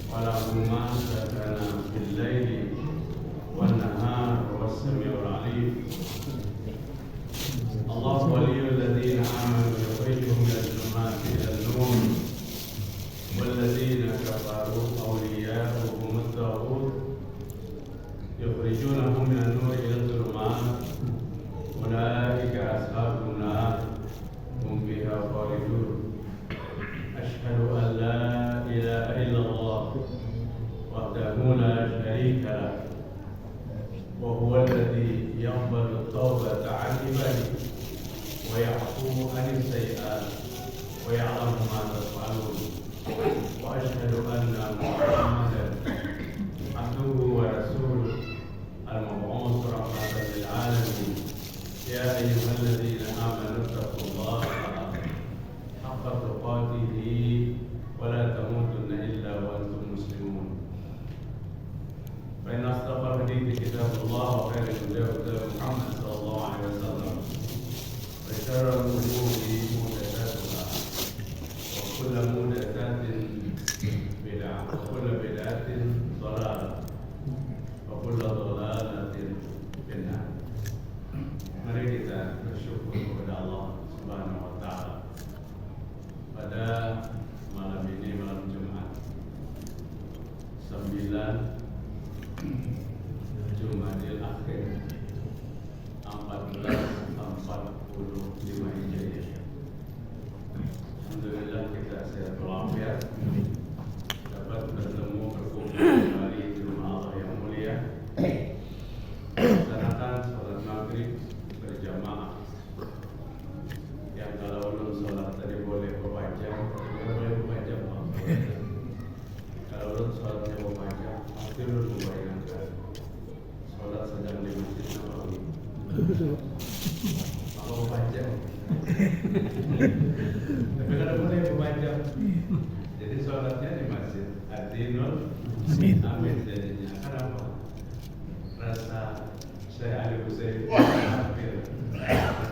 وله ما سكن في الليل والنهار والسميع العليم. الله ولي الذين آمنوا يخرجهم من الظلمات إلى النور والذين كفروا أولياؤهم الطاغوت يخرجونهم من النور إلى الظلمات أولئك أصحاب النار هم فيها خالدون. أشهد أن لا إله إلا الله وحده لا شريك له وهو الذي يقبل التوبة عن عباده ويعفو عن السيئات ويعلم ما تفعلون. وأشهد أن محمدا عبده ورسوله المبعوث رحمة للعالمين. يا أيها الذين آمنوا اتقوا الله حق تقاته ولا تموتن إلا وأنتم مسلمون. فإن أصدق الحديث كتاب الله وخير الهدى هدى محمد صلى الله عليه وسلم وشر الأمور محدثاتها وكل محدثات بدعة وكل بدعة ضلالة وكل ضلالة في النار. Mari kita bersyukur kepada Allah Subhanahu wa Ta'ala pada malam ini, malam Jumat 9 Jumadil Akhir 1445 Hijriah. Alhamdulillah kita sehat walafiat, dapat bertemu berkumpul kembali di rumah Allah yang mulia, melaksanakan sholat maghrib berjamaah. Yang kalau belum sholat tadi boleh berbaca, boleh berbaca, kalau belum sholatnya berbaca, pasti belum membayangkan sholat sedang di Masjid Nabawi. Kalau baca, tapi kalau boleh berbaca, jadi sholatnya di Masjid Adinul Amin jadinya. Kenapa? Rasa saya Ali Hussein hampir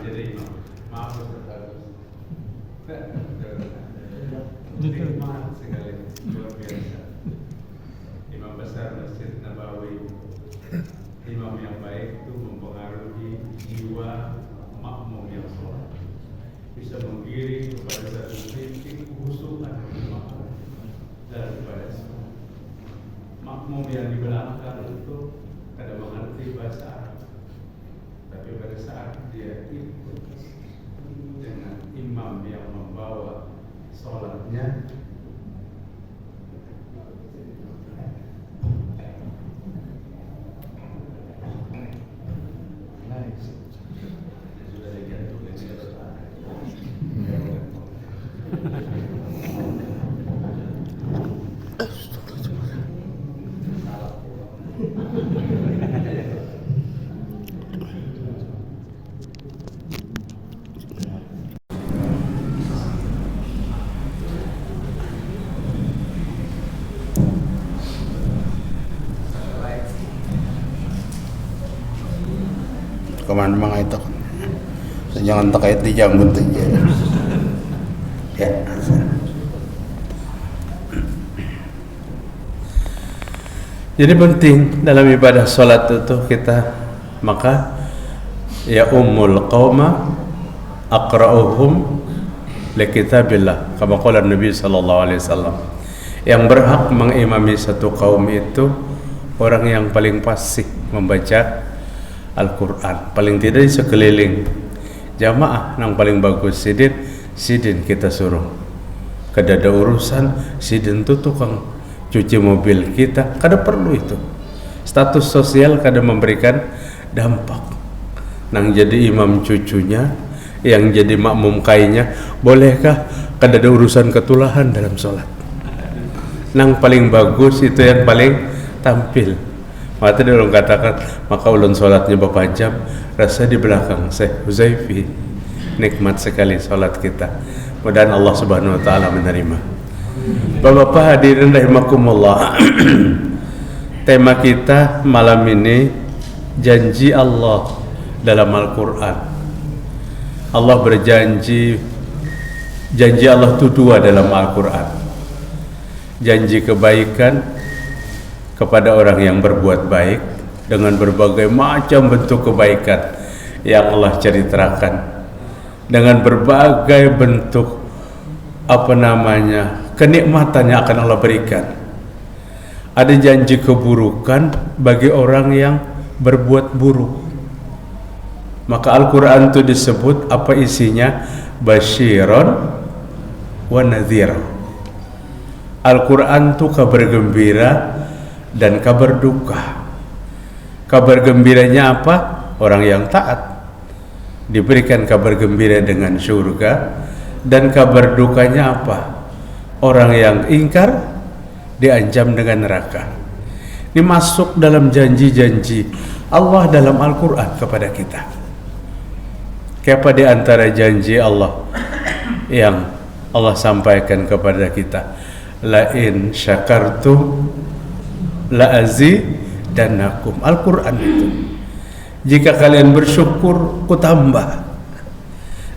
jadi imam. Maaf Ustaz. Nikmat sekali, luar biasa. Imam besar Masjid Nabawi, imam yang baik itu mempengaruhi jiwa makmum yang sholat, bisa menggiring kepada satu titik khusyuk dan makmum dalam ibadah sholat. Makmum yang di belakang itu kada mengerti bahasa Arab, tapi pada saat dia ikut dengan imam yang membawa sholatnya, sudah digantung dengan kemana mga ito, jangan terkait di jambut aja ya. Jadi penting dalam ibadah sholat itu kita maka ya ummul qauma aqra'uhum li kitabillah kama qala Nabi sallallahu alaihi wasallam. Yang berhak mengimami satu kaum itu orang yang paling fasih membaca Al-Quran, paling tidak di sekeliling jamaah yang paling bagus. Sidin kita suruh, kada ada urusan sidin itu tukang cuci mobil kita, kada perlu itu. Status sosial kada memberikan dampak. Nang jadi imam cucunya, yang jadi makmum kainya, bolehkah kada ada urusan ketulahan dalam sholat? Nang paling bagus itu yang paling tampil. Maka dia orang katakan, maka ulun sholatnya berapa jam, rasa di belakang Syekh Huzaifi. Nikmat sekali sholat kita. Mudah-mudahan Allah Subhanahu Wa Taala menerima. Bapak-bapak hadirin rahimakumullah. Tema kita malam ini janji Allah dalam Al-Quran. Allah berjanji, janji Allah itu dua dalam Al-Quran. janji kebaikan kepada orang yang berbuat baik dengan berbagai macam bentuk kebaikan yang Allah ceritakan, dengan berbagai bentuk kenikmatan yang akan Allah berikan. Ada janji keburukan bagi orang yang berbuat buruk. Maka Al-Quran itu disebut apa isinya? Basyiron wa nadhir. Al-Quran itu kabar gembira dan kabar duka. Kabar gembiranya apa? Orang yang taat diberikan kabar gembira dengan surga, dan kabar dukanya apa? Orang yang ingkar diancam dengan neraka. Ini masuk dalam janji-janji Allah dalam Al-Quran kepada kita. Siapa di antara janji Allah yang Allah sampaikan kepada kita? La in syakartum la azidannakum. Al-Quran itu. Jika kalian bersyukur, ku tambah.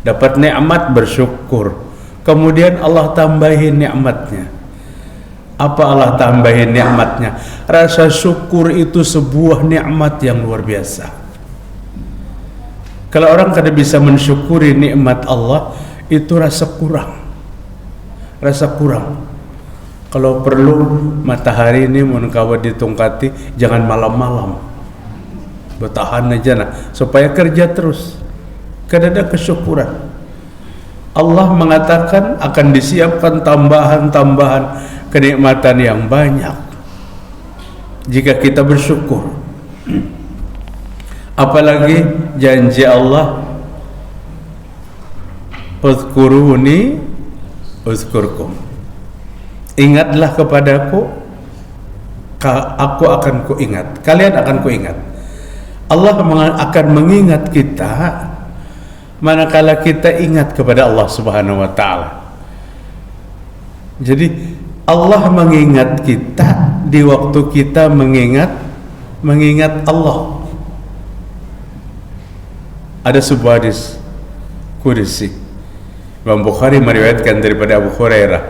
Dapat nikmat bersyukur, kemudian Allah tambahin nikmatnya. Apa Allah tambahin nikmatnya? Rasa syukur itu sebuah nikmat yang luar biasa. Kalau orang kada bisa mensyukuri nikmat Allah, itu rasa kurang. Rasa kurang. Kalau perlu matahari ini menkawa ditungkati, jangan malam-malam. Bertahan aja nah, supaya kerja terus. Kada ada kesyukuran. Allah mengatakan akan disiapkan tambahan-tambahan kenikmatan yang banyak jika kita bersyukur. Apalagi janji Allah, uzkuruni uzkurkum. Ingatlah kepadaku, aku akan kuingat. Kalian akan kuingat. Allah akan mengingat kita manakala kita ingat kepada Allah Subhanahu wa taala. Jadi Allah mengingat kita di waktu kita mengingat Allah. Ada sebuah hadis qudsi. Imam Bukhari meriwayatkan daripada Abu Hurairah,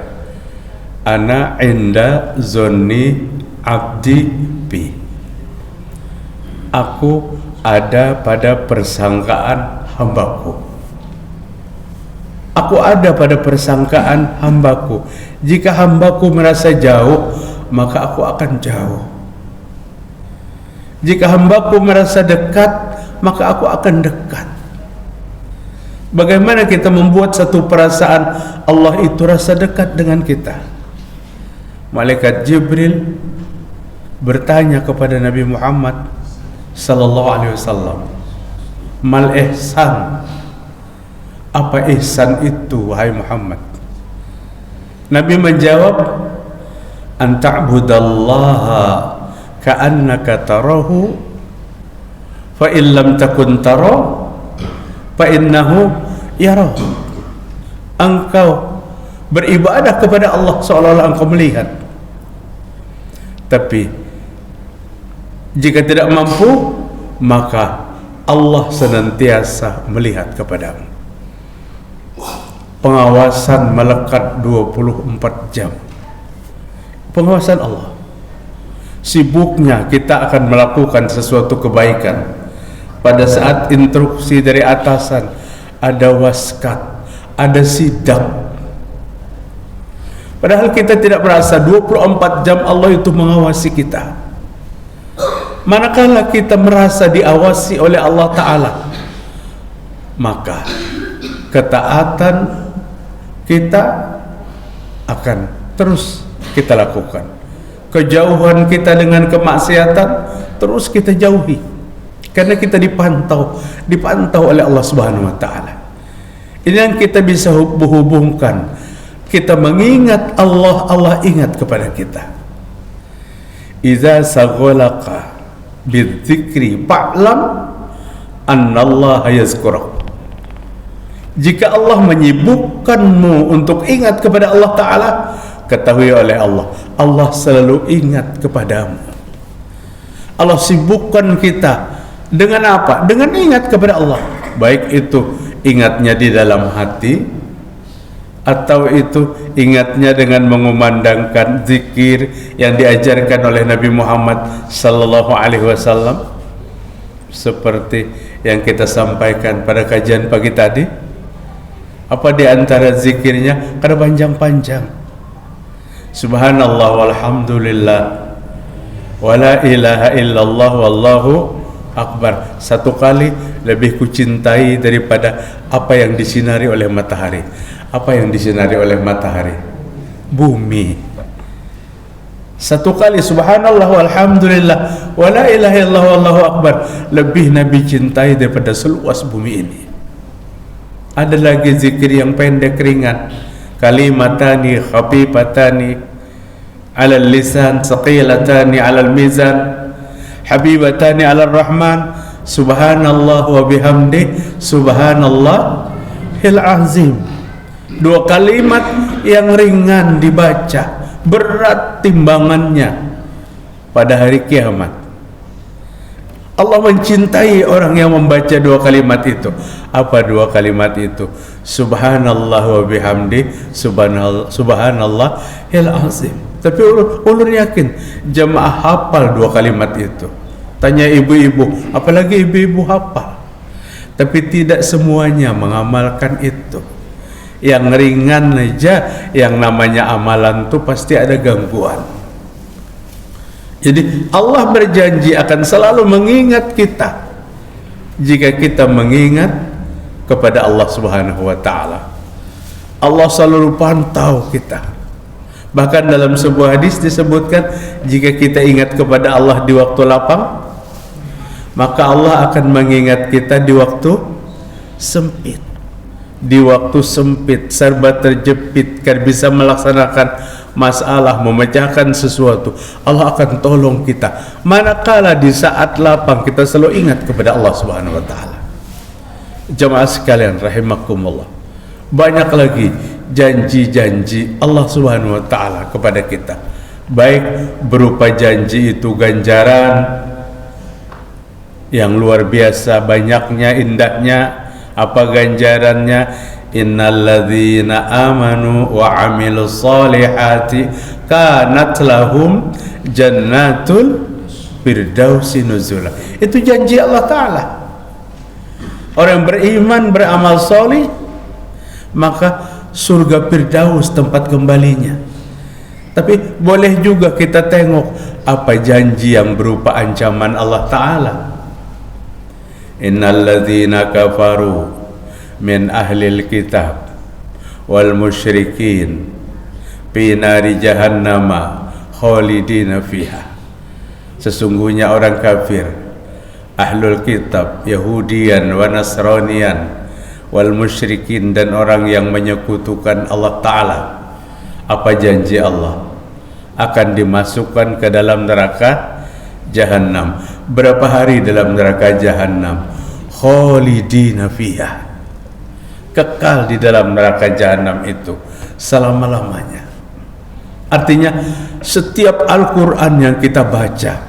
ana inda zonni abdi bi. Aku ada pada persangkaan hambaku. Aku ada pada persangkaan hambaku. Jika hambaku merasa jauh, maka aku akan jauh. Jika hambaku merasa dekat, maka aku akan dekat. Bagaimana kita membuat satu perasaan Allah itu rasa dekat dengan kita? Malaikat Jibril bertanya kepada Nabi Muhammad sallallahu alaihi wasallam, mal ihsan, apa ihsan itu wahai Muhammad? Nabi menjawab, an ta'budallaha ka'annaka tarahu fa in lam takun tarahu fa innahu yarahu. Engkau beribadah kepada Allah seolah-olah engkau melihat, tapi jika tidak mampu, maka Allah senantiasa melihat kepadamu. Pengawasan melekat 24 jam. Pengawasan Allah. Sibuknya kita akan melakukan sesuatu kebaikan. Pada saat instruksi dari atasan, ada waskat, ada sidak. Padahal kita tidak merasa 24 jam Allah itu mengawasi kita. Manakala kita merasa diawasi oleh Allah Ta'ala, maka ketaatan kita akan terus kita lakukan. Kejauhan kita dengan kemaksiatan terus kita jauhi, karena kita dipantau oleh Allah Subhanahu wa taala. Ini yang kita bisa hubungkan. Kita mengingat Allah, Allah ingat kepada kita. Idza saghalaka bidzikri fa'lam annallaha yazkuruk. Jika Allah menyibukkanmu untuk ingat kepada Allah Ta'ala, ketahui oleh Allah, Allah selalu ingat kepadamu. Allah sibukkan kita dengan apa? Dengan ingat kepada Allah. Baik itu ingatnya di dalam hati Atau itu ingatnya dengan mengumandangkan zikir yang diajarkan oleh Nabi Muhammad sallallahu alaihi wasallam seperti yang kita sampaikan pada kajian pagi tadi? Apa di antara zikirnya? Karena panjang-panjang. Subhanallah walhamdulillah wala ilaha illallah wallahu akbar. Satu kali lebih kucintai daripada apa yang disinari oleh matahari. Apa yang disinari oleh matahari? Bumi. Satu kali subhanallah walhamdulillah wala ilaha illallah wallahu akbar lebih Nabi cintai daripada seluas bumi ini. Ada lagi zikir yang pendek ringan, kalimatani khafifatani ala lisan saqilatani ala mizan habibatani ala rahman subhanallah wa bihamdi subhanallahil azim. Dua kalimat yang ringan dibaca, berat timbangannya pada hari kiamat. Allah mencintai orang yang membaca dua kalimat itu. Apa dua kalimat itu? Subhanallah wa bihamdi subhanallahil azim. Tapi ulun yakin jamaah hafal dua kalimat itu. Tanya ibu-ibu, apalagi ibu-ibu hafal. Tapi tidak semuanya mengamalkan itu. Yang ringan aja, yang namanya amalan itu pasti ada gangguan. Jadi Allah berjanji akan selalu mengingat kita jika kita mengingat kepada Allah Subhanahu wa taala. Allah selalu pantau kita. Bahkan dalam sebuah hadis disebutkan, jika kita ingat kepada Allah di waktu lapang, maka Allah akan mengingat kita di waktu sempit. Di waktu sempit, serba terjepit, kan bisa melaksanakan masalah, memecahkan sesuatu, Allah akan tolong kita. Manakala di saat lapang kita selalu ingat kepada Allah Subhanahu wa taala. Jamaah sekalian rahimakumullah, banyak lagi janji-janji Allah Subhanahu wa taala kepada kita, baik berupa janji itu ganjaran yang luar biasa banyaknya, indahnya. Apa ganjarannya? Innalladzina amanu wa amilus solihati kanat lahum jannatul firdausi nuzula. Itu janji Allah Ta'ala. Orang beriman, beramal solih, maka surga Firdaus tempat kembalinya. Tapi boleh juga kita tengok apa janji yang berupa ancaman Allah Ta'ala. Innalladzina kafaru min ahlil kitab wal musyrikin fi nari jahannama khalidina fiha. Sesungguhnya orang kafir, ahlul kitab, Yahudian wa Nasranian, wal musyrikin, dan orang yang menyekutukan Allah Ta'ala, apa janji Allah? Akan dimasukkan ke dalam neraka Jahannam. Berapa hari dalam neraka Jahannam? Khalidina fiha, kekal di dalam neraka Jahannam itu selama-lamanya. Artinya setiap Al-Quran yang kita baca,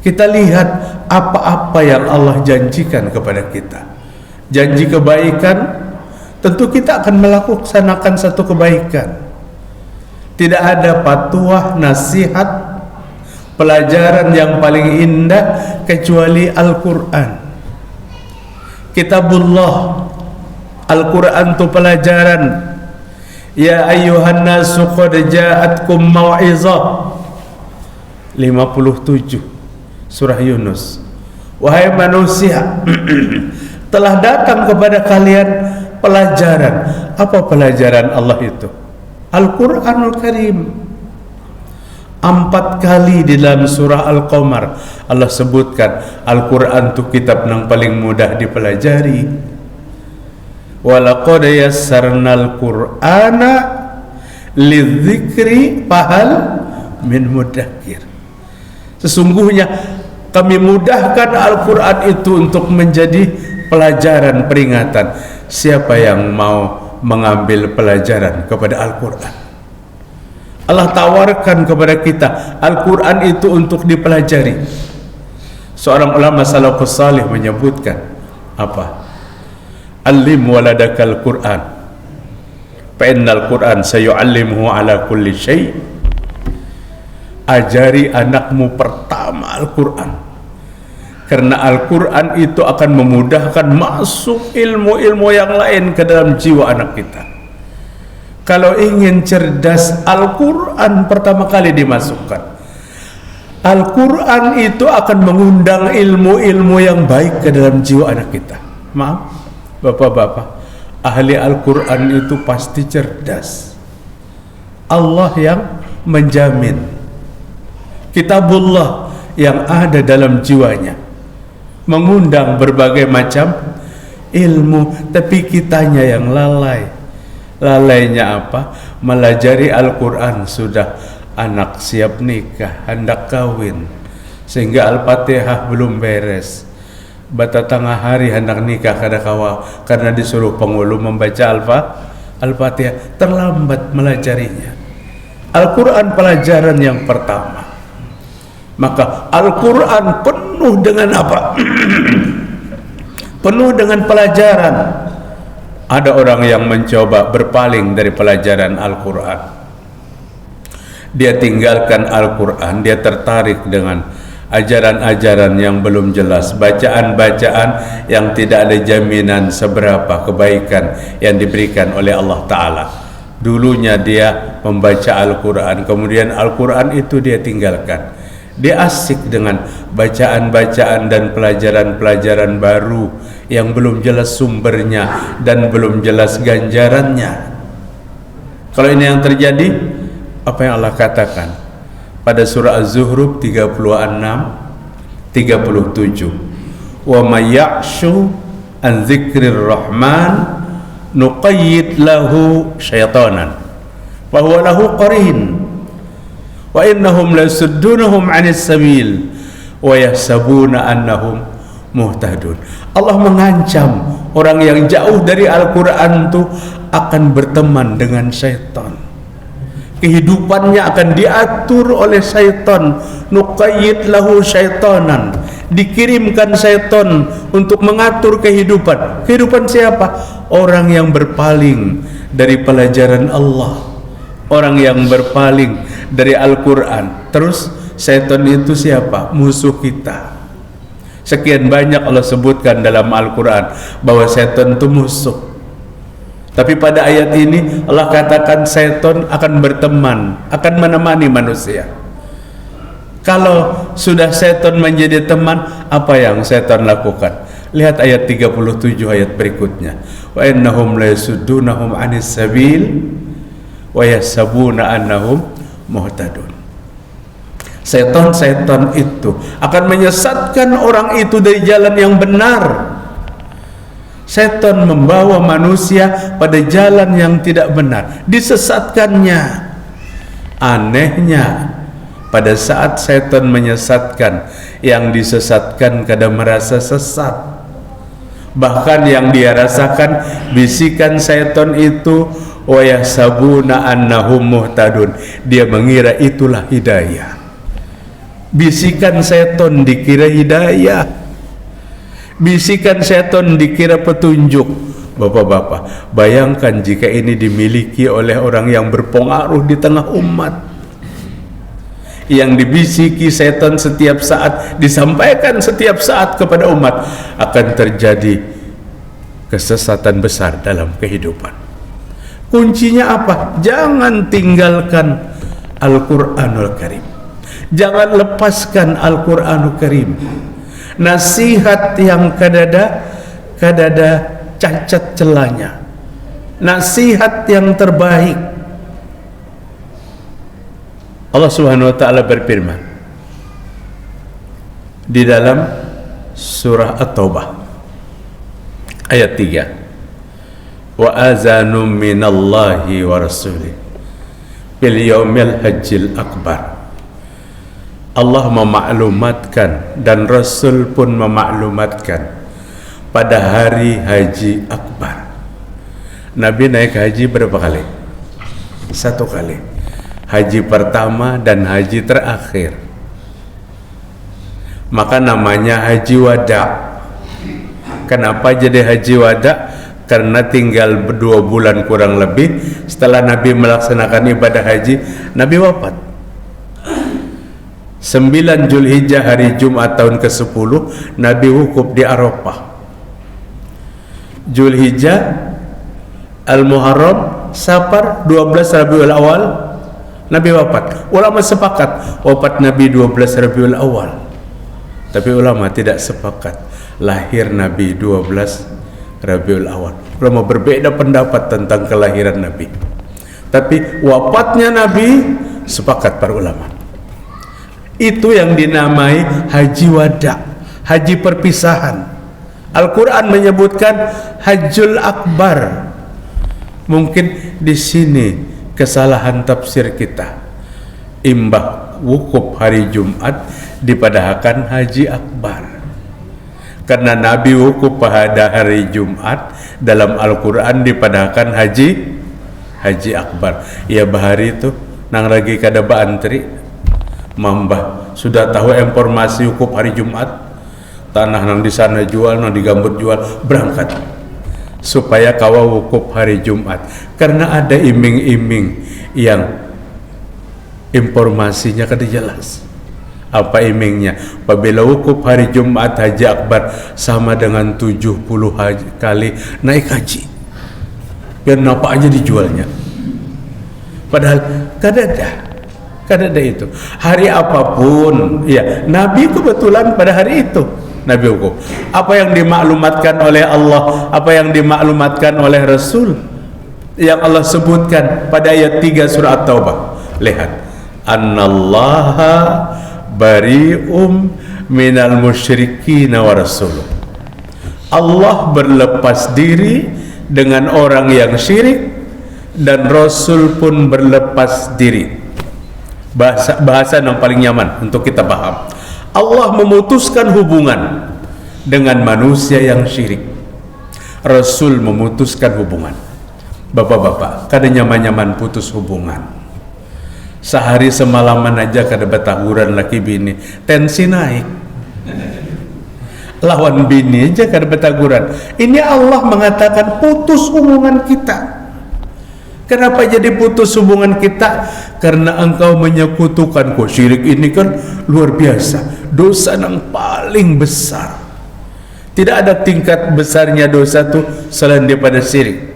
kita lihat apa-apa yang Allah janjikan kepada kita. Janji kebaikan, tentu kita akan melaksanakan satu kebaikan. Tidak ada patuah, nasihat, pelajaran yang paling indah kecuali Al-Quran. Kitabullah, Al-Quran itu pelajaran. Ya ayyuhan nasu qad ja'atkum mau'izah, 57 surah Yunus. Wahai manusia, telah datang kepada kalian pelajaran. Apa pelajaran Allah itu? Al-Quranul Karim. 4 kali di dalam surah Al-Qamar Allah sebutkan Al-Quran itu kitab yang paling mudah dipelajari. Walaqad yassarnal Qur'ana lidzikri fahal min mudakkir. Sesungguhnya kami mudahkan Al-Quran itu untuk menjadi pelajaran peringatan. Siapa yang mau mengambil pelajaran kepada Al-Quran? Allah tawarkan kepada kita Al-Quran itu untuk dipelajari. Seorang ulama salafus salih menyebutkan apa? Alim waladakal Quran fa innal Qur'an sayu'allimuhu ala kulli syai'. Ajari anakmu pertama Al-Quran, karena Al-Quran itu akan memudahkan masuk ilmu-ilmu yang lain ke dalam jiwa anak kita. Kalau ingin cerdas, Al-Quran pertama kali dimasukkan. Al-Quran itu akan mengundang ilmu-ilmu yang baik ke dalam jiwa anak kita. Maaf, bapak-bapak, ahli Al-Quran itu pasti cerdas. Allah yang menjamin. Kitabullah yang ada dalam jiwanya mengundang berbagai macam ilmu, tapi kitanya yang lalai. Lalainya apa? Melajari Al-Quran sudah anak siap nikah, hendak kawin, sehingga Al-Fatihah belum beres. Bata tengah hari hendak nikah karena disuruh pengulu membaca Al-Fatihah, terlambat melajarinya. Al-Quran pelajaran yang pertama. Maka Al-Quran penuh dengan apa? Penuh dengan pelajaran. Ada orang yang mencoba berpaling dari pelajaran Al-Quran. Dia tinggalkan Al-Quran, dia tertarik dengan ajaran-ajaran yang belum jelas, bacaan-bacaan yang tidak ada jaminan seberapa kebaikan yang diberikan oleh Allah Ta'ala. Dulunya dia membaca Al-Quran, kemudian Al-Quran itu dia tinggalkan. Dia asik dengan bacaan-bacaan dan pelajaran-pelajaran baru yang belum jelas sumbernya dan belum jelas ganjarannya. Kalau ini yang terjadi, apa yang Allah katakan pada surah Az-Zuhruf 36, 37, wa may ya'shu an dzikrir rahman nuqayyid lahu syaitanan wa huwa lahu qarin wa innahum la yasuddunahum 'anis sabil wa yahsabuna annahum muhtadun. Allah mengancam orang yang jauh dari Al-Quran itu akan berteman dengan syaitan. Kehidupannya akan diatur oleh syaitan. Nuqayyid lahu syaitanan, dikirimkan syaitan untuk mengatur kehidupan. Kehidupan siapa? Orang yang berpaling dari pelajaran Allah, orang yang berpaling dari Al-Quran. Terus syaitan itu siapa? Musuh kita. Sekian banyak Allah sebutkan dalam Al-Quran bahwa syaitan itu musuh. Tapi pada ayat ini Allah katakan syaitan akan berteman, akan menemani manusia. Kalau sudah syaitan menjadi teman, apa yang syaitan lakukan? Lihat ayat 37 ayat berikutnya. Wa innahum la yasuddunahum 'anis sabil wa yahsabuna annahum muhtadun. Setan-setan itu akan menyesatkan orang itu dari jalan yang benar. Setan membawa manusia pada jalan yang tidak benar, disesatkannya. Anehnya, pada saat setan menyesatkan, yang disesatkan kadang merasa sesat. Bahkan yang dia rasakan bisikan setan itu, wa yahsabuna annahum muhtadun, dia mengira itulah hidayah. Bisikan setan dikira hidayah, bisikan setan dikira petunjuk. Bapak-bapak, bayangkan jika ini dimiliki oleh orang yang berpengaruh di tengah umat, yang dibisiki setan setiap saat, disampaikan setiap saat kepada umat, akan terjadi kesesatan besar dalam kehidupan. Kuncinya apa? Jangan tinggalkan Al-Quranul Karim, jangan lepaskan Al-Quranul Karim. Nasihat yang kadada cacat celanya, nasihat yang terbaik. Allah Subhanahu wa taala berfirman di dalam surah At-Taubah ayat 3, wa azanum minallahi wa rasulih bil yaumil hajjil akbar. Allah memaklumatkan dan Rasul pun memaklumatkan pada hari haji akbar. Nabi naik haji berapa kali? 1 kali. Haji pertama dan haji terakhir. Maka namanya haji wada. Kenapa jadi haji wada? karena tinggal 2 bulan kurang lebih setelah Nabi melaksanakan ibadah haji, Nabi wafat. 9 Zulhijjah hari Jumat tahun ke-10 Nabi wukuf di Arafah. Zulhijjah, Al-Muharram, Safar, 12 Rabiul Awal Nabi wafat. Ulama sepakat wafat Nabi 12 Rabiul Awal. Tapi ulama tidak sepakat lahir Nabi 12 Rabiul Awal. Ulama berbeda pendapat tentang kelahiran Nabi. Tapi wafatnya Nabi sepakat para ulama. Itu yang dinamai haji wada, haji perpisahan. Al-Quran menyebutkan Hajjul Akbar. Mungkin di sini kesalahan tafsir kita. Imbah wukuf hari Jumat dipadahkan haji akbar. Karena Nabi wukuf pada hari Jumat, dalam Al-Quran dipadahkan haji akbar. Ya bahari itu nang lagi kada baantri mambah sudah tahu informasi wukuf hari Jumat, tanah nang di sana jual, nang di Gambut jual, berangkat supaya kawa wukuf hari Jumat. Karena ada iming-iming yang informasinya kada jelas. Apa imingnya? Apabila wukuf hari Jumat haji akbar sama dengan 70 kali naik haji. Biar nampak aja dijualnya. Padahal kada ada itu. Hari apapun, ya Nabi kebetulan pada hari itu Nabi wukuf. Apa yang dimaklumatkan oleh Allah, apa yang dimaklumatkan oleh Rasul, yang Allah sebutkan pada ayat 3 surah At-Taubah. Lihat, Annallaha bari'um minal musyrikin wa rasuluh. Allah berlepas diri dengan orang yang syirik dan Rasul pun berlepas diri. Bahasa yang paling nyaman untuk kita paham. Allah memutuskan hubungan dengan manusia yang syirik. Rasul memutuskan hubungan. Bapak-bapak, kada nyaman-nyaman putus hubungan. Sehari semalaman aja kada betahuran laki bini, tensi naik. Lawan bini aja kada betahuran. Ini Allah mengatakan putus hubungan kita. Kenapa jadi putus hubungan kita? Karena engkau menyekutukan. Kok syirik ini kan luar biasa, dosa yang paling besar. Tidak ada tingkat besarnya dosa itu selain daripada syirik.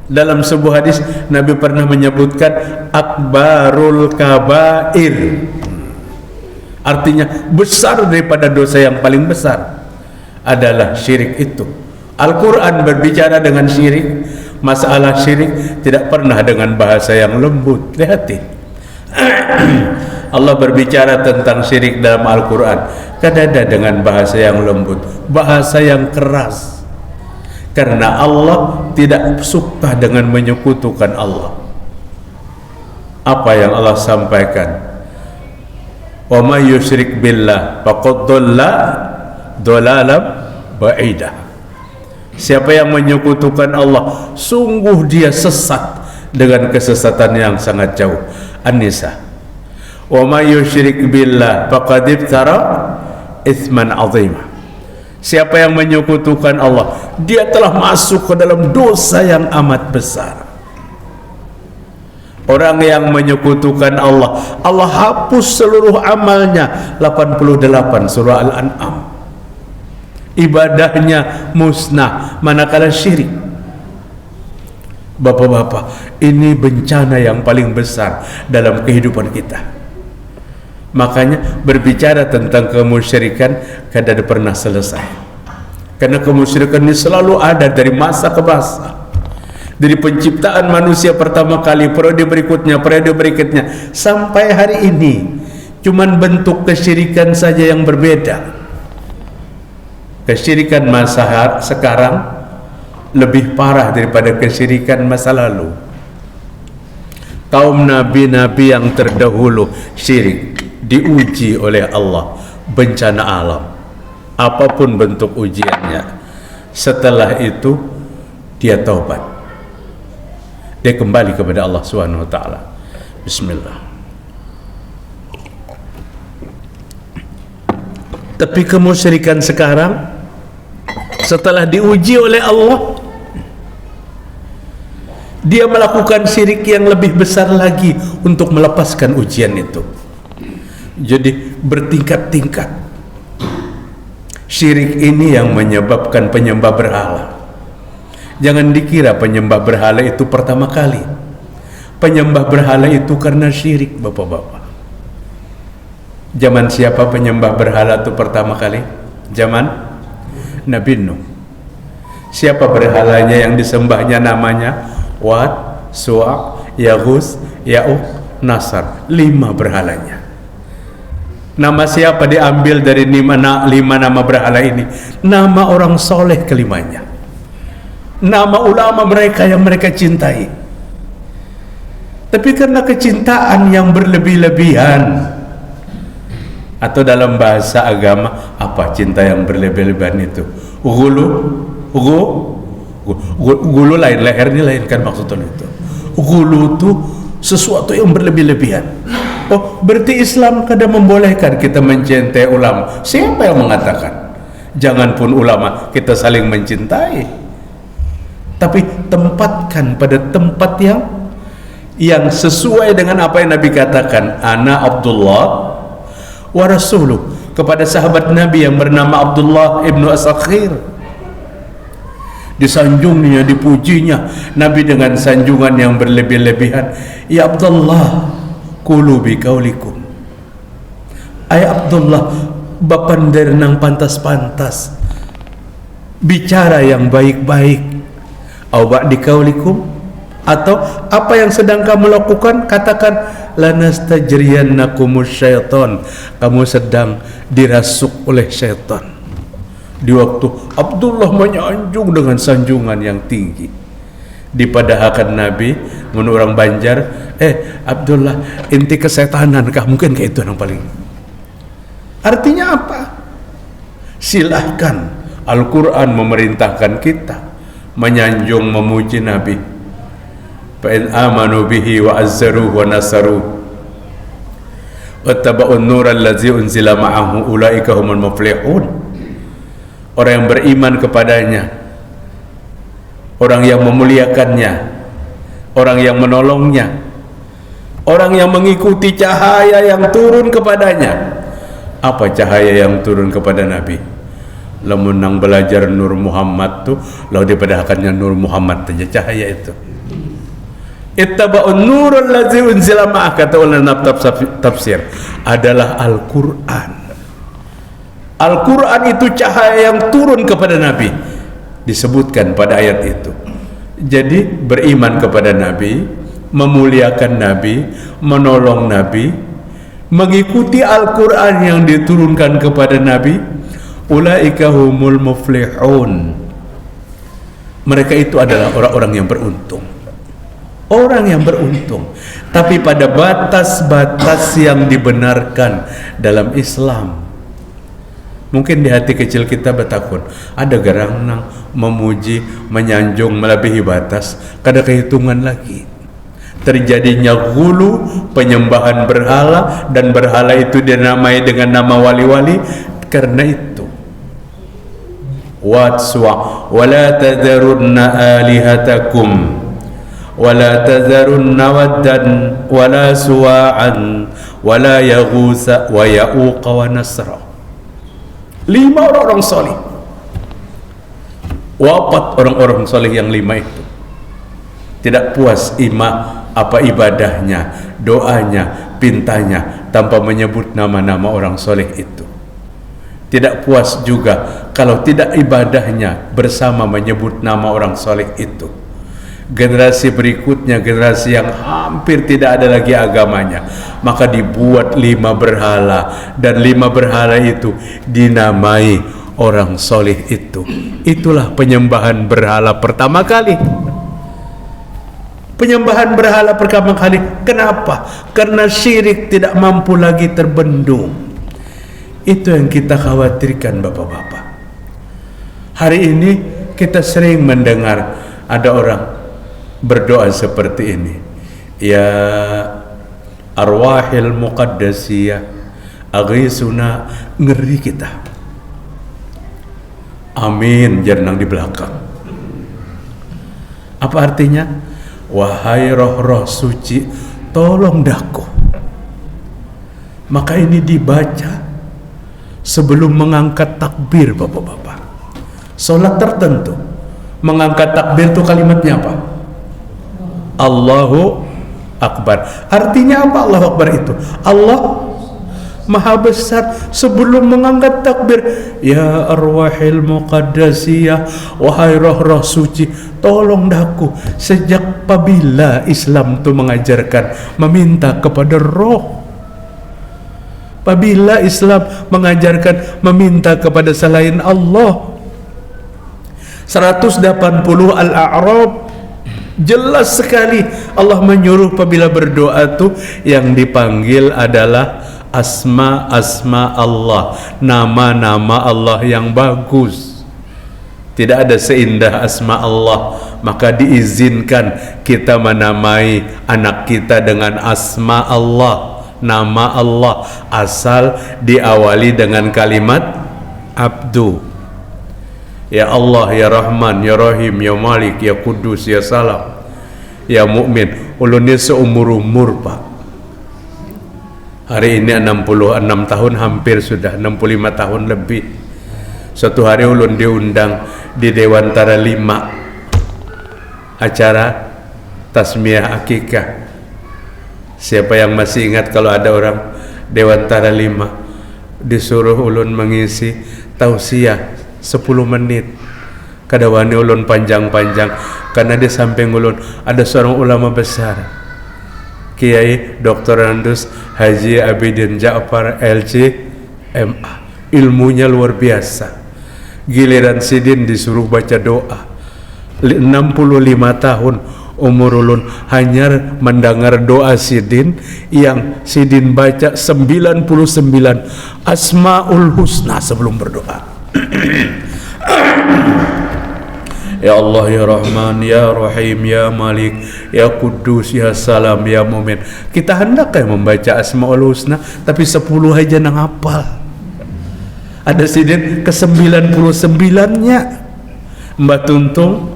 Dalam sebuah hadis Nabi pernah menyebutkan akbarul kabair, artinya besar daripada dosa yang paling besar adalah syirik itu. Al-Quran berbicara dengan syirik, masalah syirik tidak pernah dengan bahasa yang lembut. Lihat, Allah berbicara tentang syirik dalam Al-Quran kadang-kadang dengan bahasa yang lembut, bahasa yang keras. Karena Allah tidak suka dengan menyekutukan Allah. Apa yang Allah sampaikan? Wa may yusyrik billah faqad dhalla dhalalan ba'idah. Siapa yang menyekutukan Allah, sungguh dia sesat dengan kesesatan yang sangat jauh. An-Nisa. Wa may yusyrik billah faqad iftara itsman 'azima. Siapa yang menyekutukan Allah, dia telah masuk ke dalam dosa yang amat besar. Orang yang menyekutukan Allah, Allah hapus seluruh amalnya. 88 surah Al-An'am. Ibadahnya musnah manakala syirik. Bapak-bapak, ini bencana yang paling besar dalam kehidupan kita. Makanya berbicara tentang kemusyrikan kada pernah selesai. Karena kemusyrikan ini selalu ada dari masa ke masa. Dari penciptaan manusia pertama kali, periode berikutnya, sampai hari ini. Cuman bentuk kesyirikan saja yang berbeda. Kesyirikan masa sekarang lebih parah daripada kesyirikan masa lalu. Kaum nabi-nabi yang terdahulu syirik, diuji oleh Allah, bencana alam, apapun bentuk ujiannya. Setelah itu dia taubat, dia kembali kepada Allah Subhanahu wa taala. Bismillah. Tapi kemusyrikan sekarang setelah diuji oleh Allah, dia melakukan syirik yang lebih besar lagi untuk melepaskan ujian itu. Jadi bertingkat-tingkat. Syirik ini yang menyebabkan penyembah berhala. Jangan dikira penyembah berhala itu pertama kali. Penyembah berhala itu karena syirik, bapak-bapak. Zaman siapa penyembah berhala itu pertama kali? Zaman Nabi Nuh. Siapa berhalanya yang disembahnya? Namanya Wat, Su'a, Yaghus, Ya'uq, Nasar. 5 berhalanya. Nama siapa diambil dari 5 nama berhala ini? Nama orang soleh kelimanya. Nama ulama mereka yang mereka cintai. Tapi karena kecintaan yang berlebih-lebihan, atau dalam bahasa agama, apa cinta yang berlebih-lebihan itu? Gulu lain, lehernya lain kan maksudnya itu. Gulu itu sesuatu yang berlebih-lebihan. Oh, berarti Islam kadang membolehkan kita mencintai ulama. Siapa yang mengatakan? Jangan pun ulama, kita saling mencintai. Tapi tempatkan pada tempat yang sesuai dengan apa yang Nabi katakan. Ana Abdullah wa rasuluh, kepada sahabat Nabi yang bernama Abdullah ibnu As-Sakhir. Disanjungnya, dipujinya Nabi dengan sanjungan yang berlebih-lebihan. Ya Abdullah, kulu bi kaulikum. Ay Abdullah, bapander nang pantas-pantas, bicara yang baik-baik. Au ba'di kaulikum, atau apa yang sedang kamu lakukan, katakan lanastajriyannakumus syaitan, kamu sedang dirasuk oleh syaitan. Di waktu Abdullah menyanjung dengan sanjungan yang tinggi, dipadahkan Nabi menurut orang Banjar, Abdullah, inti kesetanan kah? Mungkin kayak itu yang paling. Artinya apa? Silahkan, Al-Quran memerintahkan kita menyanjung memuji Nabi. Fa'in amanu bihi wa azzaruhu wa nasaruhu wattaba'un nural ladzi unzila ma'ahu ulaika humul muflihun. Orang yang beriman kepadanya, orang yang memuliakannya, orang yang menolongnya, orang yang mengikuti cahaya yang turun kepadanya. Apa cahaya yang turun kepada Nabi? Lamun nang belajar Nur Muhammad tuh, lalu dipadahkannya Nur Muhammad saja cahaya itu. Ittaba'un nurul ladzi unzila ma'ah, kata ulama tafsir, adalah Al-Quran. Al-Quran itu cahaya yang turun kepada Nabi, disebutkan pada ayat itu. Jadi beriman kepada Nabi, memuliakan Nabi, menolong Nabi, mengikuti Al-Quran yang diturunkan kepada Nabi, ulaika humul muflihun. Mereka itu adalah orang-orang yang beruntung. Orang yang beruntung, tapi pada batas-batas yang dibenarkan dalam Islam. Mungkin di hati kecil kita bertakun, ada garang nang memuji, menyanjung melebihi batas, kada kehitungan lagi. Terjadinya gulu, penyembahan berhala, dan berhala itu dinamai dengan nama wali-wali. Karena itu, watswa wala tadharunna alihatakum wala tadharunna waddan wala suwa'an wala yaghusa wa ya'uqa wa nasra. 5 orang-orang soleh. Wafat orang-orang soleh yang 5 itu. Tidak puas apa ibadahnya, doanya, pintanya tanpa menyebut nama-nama orang soleh itu. Tidak puas juga kalau tidak ibadahnya bersama menyebut nama orang soleh itu. Generasi berikutnya, generasi yang hampir tidak ada lagi agamanya, maka dibuat 5 berhala, dan 5 berhala itu dinamai orang soleh itu. Itulah penyembahan berhala pertama kali. Penyembahan berhala pertama kali. Kenapa? Karena syirik tidak mampu lagi terbendung. Itu yang kita khawatirkan, bapak-bapak. Hari ini kita sering mendengar ada orang berdoa seperti ini, ya arwahil muqaddasiyah aghisuna, ngeri kita. Amin jernang di belakang. Apa artinya? wahai roh-roh suci, tolong daku. Maka ini dibaca sebelum mengangkat takbir, bapak-bapak. Salat tertentu mengangkat takbir itu kalimatnya apa? Allahu Akbar. Artinya apa Allahu Akbar itu? Allah Maha Besar. Sebelum mengangkat takbir, ya arwahil muqaddasiyah, wahai roh-roh suci, tolong daku. Sejak apabila Islam itu mengajarkan meminta kepada roh, apabila Islam mengajarkan meminta kepada selain Allah. 180 Al-A'raf jelas sekali Allah menyuruh apabila berdoa tuh yang dipanggil adalah asma Allah, nama-nama Allah yang bagus. Tidak ada seindah asma Allah. Maka diizinkan kita menamai anak kita dengan asma Allah, nama Allah, asal diawali dengan kalimat abdu. Ya Allah, ya Rahman, ya Rahim, ya Malik, ya Kudus, ya Salam, ya Mukmin. Ulunnya seumur-umur, Pak. Hari ini 66 tahun, hampir sudah 65 tahun lebih. Suatu hari ulun diundang di Dewantara 5, acara tasmiyah akikah. Siapa yang masih ingat kalau ada orang Dewantara 5 disuruh ulun mengisi tausiah 10 menit. Kadawani ulun panjang-panjang karena di samping ulun ada seorang ulama besar, Kiai Dr. Andus Haji Abidin Ja'far LC MA. Ilmunya luar biasa. Giliran sidin disuruh baca doa. 65 tahun umur ulun hanya mendengar doa sidin yang sidin baca 99 Asmaul Husna sebelum berdoa. Ya Allah, ya Rahman, ya Rahim, ya Malik, ya Kudus, ya Salam, ya Mu'min. Kita hendak membaca Asmaul Husna, tapi 10 aja nang hafal. Ada sidin ke 99-nya. Mbak Tuntung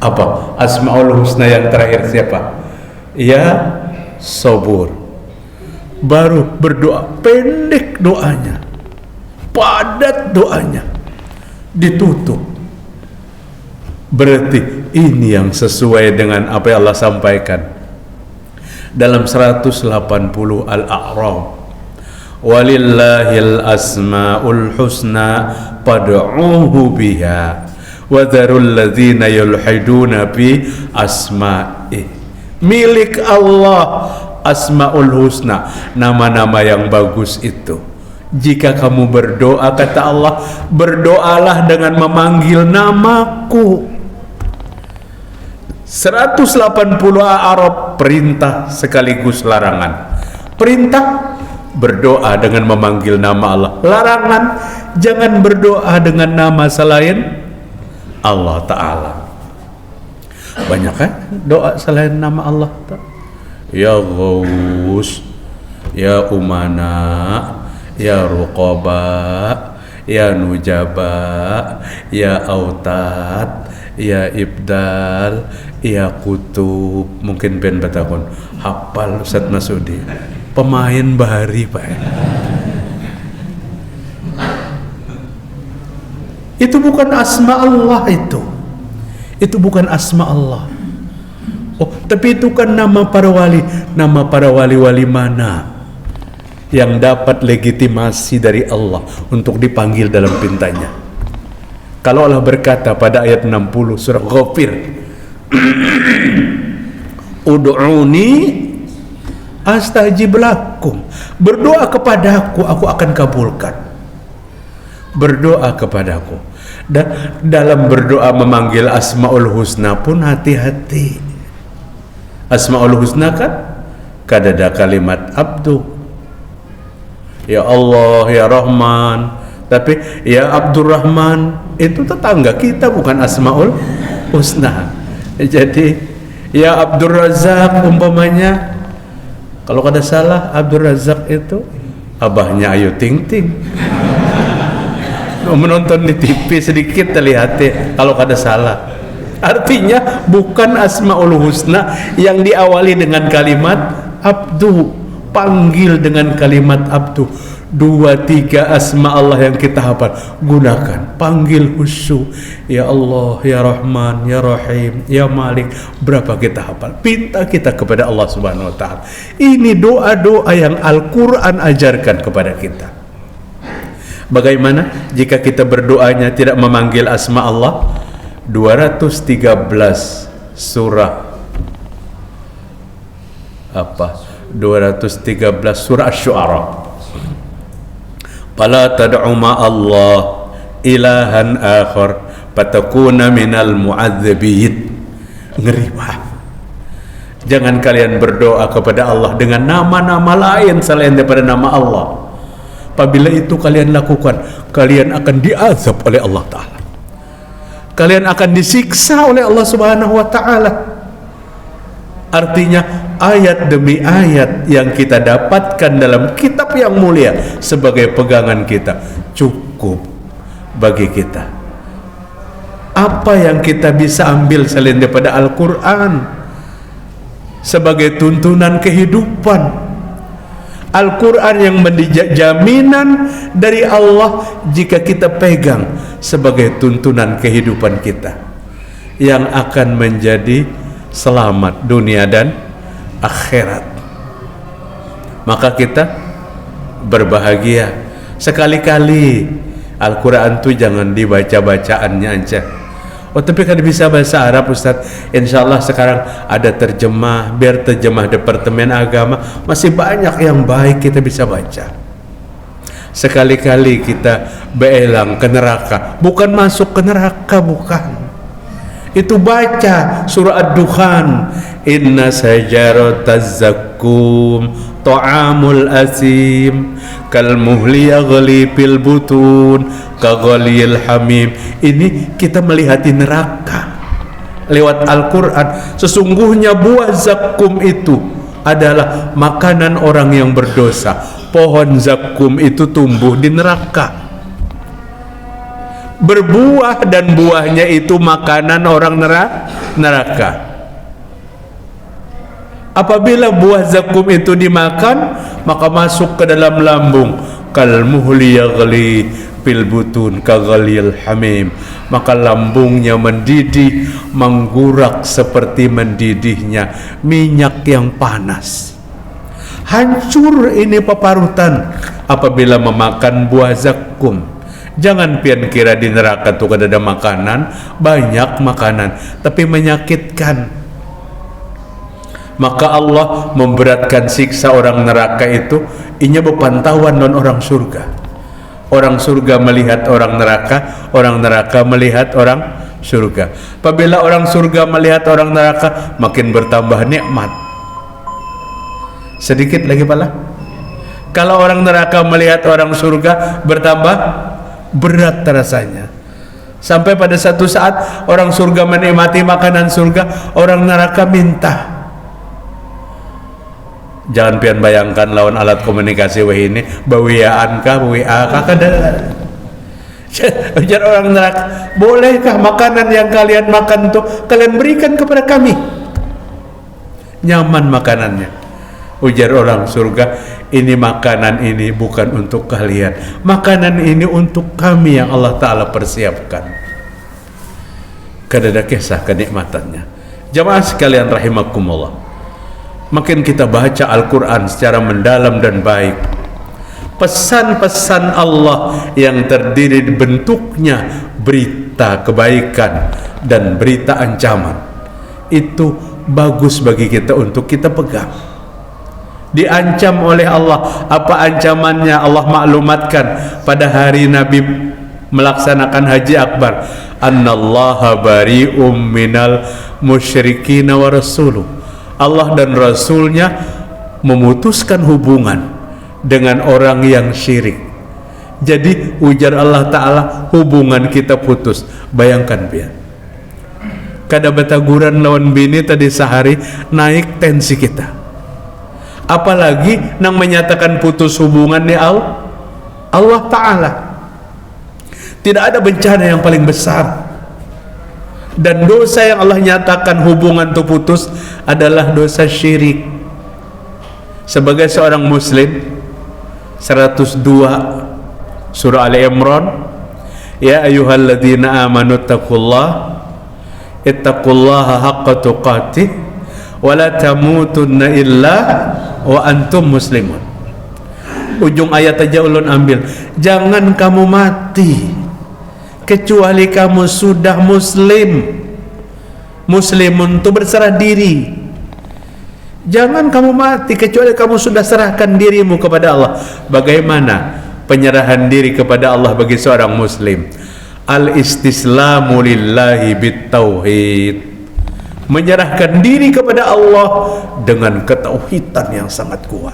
apa? Asmaul Husna yang terakhir siapa? Ya Sabur. Baru berdoa, pendek doanya, padat doanya, ditutup. Berarti ini yang sesuai dengan apa yang Allah sampaikan dalam 180 Al-A'raf. Walillahil asmaul husna fad'uuhu biha wa dharul ladzina yulhiduna fi asma'i. Milik Allah Asmaul Husna, nama-nama yang bagus itu. Jika kamu berdoa, kata Allah, berdoalah dengan memanggil namaku. 180 A'raf, perintah sekaligus larangan. Perintah, berdoa dengan memanggil nama Allah. Larangan, jangan berdoa dengan nama selain Allah Ta'ala. Banyak kan doa selain nama Allah Ta'ala. Ya Ghaus, Ya Umana, Ya Ruqaba, Ya Nujaba, Ya Autad, Ya Ibdal, Ya Kutub. Mungkin ben batakon hafal Ustaz Masudi, pemain bahari Pak. Itu bukan asma Allah, itu bukan asma Allah. Oh, tapi itu kan nama para wali. Nama para wali-wali mana yang dapat legitimasi dari Allah untuk dipanggil dalam pintanya? Kalau Allah berkata pada ayat 60 surah Ghafir, Ud'uni astajib lakum. Berdoa kepadaku, aku akan kabulkan. Berdoa kepadaku. Dan dalam berdoa memanggil Asmaul Husna pun hati-hati. Asmaul Husna kan kadada kalimat abdu, ya Allah, ya Rahman. Tapi ya Abdurrahman itu tetangga kita, bukan Asmaul Husna. Jadi ya Abdur Razak umpamanya, kalau kada salah Abdur Razak itu abahnya Ayu Ting Ting. Menonton di TV sedikit terlihat kalau kada salah. Artinya bukan Asmaul Husna yang diawali dengan kalimat abdu, panggil dengan kalimat abdu. 2-3 asma Allah yang kita hafal, gunakan, panggil khusyuk, ya Allah, ya Rahman, ya Rahim, ya Malik. Berapa kita hafal, pinta kita kepada Allah Subhanahu wa ta'ala. Ini doa-doa yang Al-Quran ajarkan kepada kita. Bagaimana jika kita berdoanya tidak memanggil asma Allah? 213 surah 213 surah Asy-Syu'ara. Fala tad'u ma'allah ilahan akhar fatakuna minal mu'adzabin. Ngeri Pak. Jangan kalian berdoa kepada Allah dengan nama-nama lain selain daripada nama Allah. Apabila itu kalian lakukan, kalian akan diazab oleh Allah Ta'ala. Kalian akan disiksa oleh Allah Subhanahu wa ta'ala. Artinya ayat demi ayat yang kita dapatkan dalam kitab yang mulia sebagai pegangan kita cukup bagi kita. Apa yang kita bisa ambil selain daripada Al-Quran sebagai tuntunan kehidupan? Al-Quran yang menjadi jaminan dari Allah jika kita pegang sebagai tuntunan kehidupan kita yang akan menjadi selamat dunia dan akhirat. Maka kita berbahagia. Sekali-kali Al-Quran itu jangan dibaca-bacaannya aja. Oh tapi kan bisa bahasa Arab Ustaz. Insyaallah sekarang ada terjemah, biar terjemah Departemen Agama, masih banyak yang baik kita bisa baca. Sekali-kali kita beelang ke neraka, bukan masuk ke neraka, bukan. Itu baca surah Ad-Dukhan, inna sajarataz zakkum ta'amul asim kal muhli yaghli fil butun kaghalil hamim. Ini kita melihati neraka lewat Al-Quran. Sesungguhnya buah zakkum itu adalah makanan orang yang berdosa. Pohon zakkum itu tumbuh di neraka, berbuah, dan buahnya itu makanan orang neraka. Apabila buah zakum itu dimakan, maka masuk ke dalam lambung. Kal muhli yaghli fil butun kaghalil hamim. Maka lambungnya mendidih, menggurak seperti mendidihnya minyak yang panas. Hancur ini peparutan apabila memakan buah zakum. Jangan pian kira di neraka itu ada makanan, banyak makanan, tapi menyakitkan. Maka Allah memberatkan siksa orang neraka itu, inya berpantauan non orang surga. Orang surga melihat orang neraka melihat orang surga. Apabila orang surga melihat orang neraka, makin bertambah nikmat. Sedikit lagi pala. Kalau orang neraka melihat orang surga, bertambah berat rasanya. Sampai pada satu saat orang surga menikmati makanan surga, orang neraka minta. Jangan pian bayangkan lawan alat komunikasi ini bawiaan kah, WA kah kada. Ujar orang neraka, bolehkah makanan yang kalian makan tuh kalian berikan kepada kami? Nyaman makanannya. Ujar orang surga, ini makanan ini bukan untuk kalian, makanan ini untuk kami yang Allah Ta'ala persiapkan. Kadada kisah kenikmatannya. Jamaah sekalian rahimakumullah, makin kita baca Al-Quran secara mendalam dan baik, pesan-pesan Allah yang terdiri bentuknya berita kebaikan dan berita ancaman, itu bagus bagi kita untuk kita pegang. Diancam oleh Allah, apa ancamannya? Allah maklumatkan pada hari Nabi melaksanakan haji akbar, annallaha bari'um minal musyrikin wa rasuluh. Allah dan Rasulnya memutuskan hubungan dengan orang yang syirik. Jadi ujar Allah Ta'ala, hubungan kita putus. Bayangkan biar kada betaguran lawan bini tadi sehari, naik tensi kita. Apalagi nang menyatakan putus hubungan ni Allah Ta'ala. Tidak ada bencana yang paling besar Dan dosa yang Allah nyatakan hubungan itu putus adalah dosa syirik. Sebagai seorang muslim, 102 surah Ali Imran, ya ayyuhalladzina amanu ittaqullaha haqqa tuqatih wa la tamutunna illa wa antum muslimun. Ujung ayat aja ulun ambil, jangan kamu mati kecuali kamu sudah muslim. Muslimun itu berserah diri. Jangan kamu mati kecuali kamu sudah serahkan dirimu kepada Allah. Bagaimana penyerahan diri kepada Allah bagi seorang muslim? Al-istislamu lillahi bitauhid. Menyerahkan diri kepada Allah dengan ketauhidan yang sangat kuat.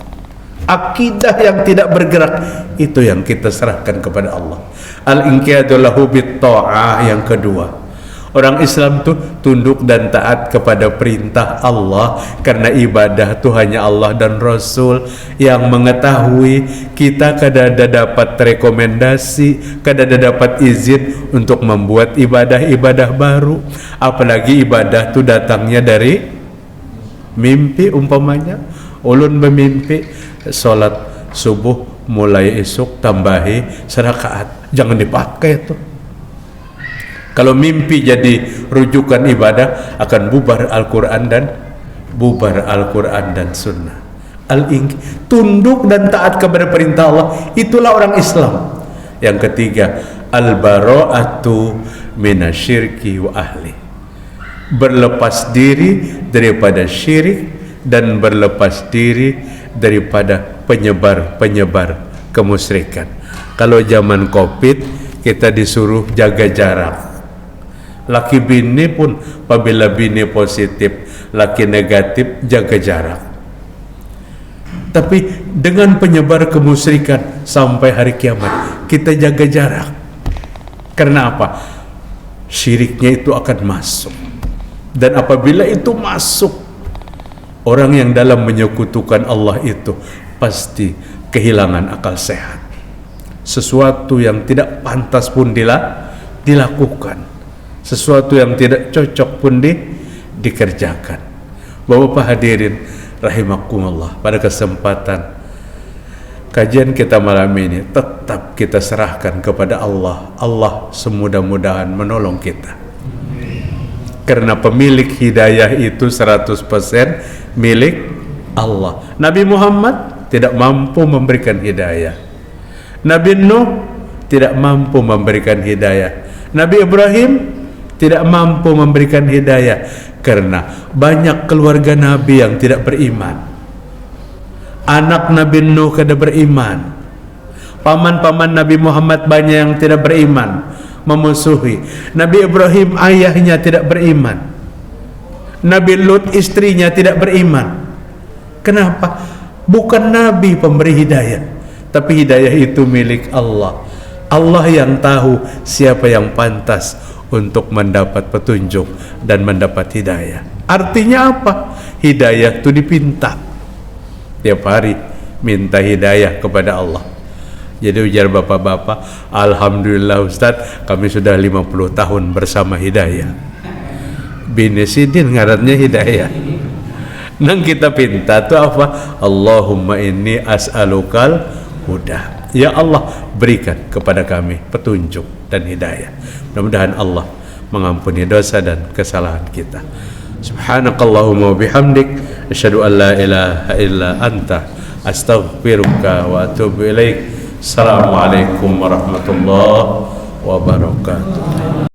Akidah yang tidak bergerak, itu yang kita serahkan kepada Allah. Al-inqiyadu lahu bit-ta'ah yang kedua. Orang Islam tuh tunduk dan taat kepada perintah Allah, karena ibadah tuh hanya Allah dan Rasul yang mengetahui. Kita kadang-kadang dapat rekomendasi, kadang-kadang dapat izin untuk membuat ibadah-ibadah baru. Apalagi ibadah tuh datangnya dari mimpi. Umpamanya ulun bermimpi sholat subuh mulai esok tambahi serakaat, jangan dipakai tuh. Kalau mimpi jadi rujukan ibadah, akan bubar Al-Quran dan Sunnah. Tunduk dan taat kepada perintah Allah, itulah orang Islam. Yang ketiga, al-bara'atu minasyirki wa ahli. Berlepas diri daripada syirik dan berlepas diri daripada penyebar kemusyrikan. Kalau zaman Covid, kita disuruh jaga jarak. Laki bini pun, apabila bini positif, laki negatif, jaga jarak. Tapi dengan penyebar kemusyrikan sampai hari kiamat, kita jaga jarak. Karena apa? Syiriknya itu akan masuk. Dan apabila itu masuk, orang yang dalam menyekutukan Allah itu pasti kehilangan akal sehat. Sesuatu yang tidak pantas pun dilakukan. Sesuatu yang tidak cocok pun dikerjakan. Bapak hadirin rahimakumullah, pada kesempatan kajian kita malam ini tetap kita serahkan kepada Allah. Allah semudah-mudahan menolong kita. Karena pemilik hidayah itu 100% milik Allah. Nabi Muhammad tidak mampu memberikan hidayah. Nabi Nuh tidak mampu memberikan hidayah. Nabi Ibrahim tidak mampu memberikan hidayah, karena banyak keluarga Nabi yang tidak beriman. Anak Nabi Nuh kada beriman. Paman-paman Nabi Muhammad banyak yang tidak beriman, memusuhi. Nabi Ibrahim ayahnya tidak beriman. Nabi Lut istrinya tidak beriman. Kenapa? Bukan Nabi pemberi hidayah, tapi hidayah itu milik Allah. Allah yang tahu siapa yang pantas untuk mendapat petunjuk dan mendapat hidayah. Artinya apa? Hidayah itu dipinta. Tiap hari minta hidayah kepada Allah. Jadi ujar bapak-bapak, alhamdulillah Ustaz, kami sudah 50 tahun bersama hidayah. Bini sidin ngarannya hidayah. Nang kita pinta itu apa? Allahumma inni as'alukal huda. Ya Allah, berikan kepada kami petunjuk dan hidayah. Mudah-mudahan Allah mengampuni dosa dan kesalahan kita. Subhanakallahumma wa bihamdik, asyhadu an la ilaha illa anta, astaghfiruka wa atubu ilaik. Assalamualaikum warahmatullahi wabarakatuh.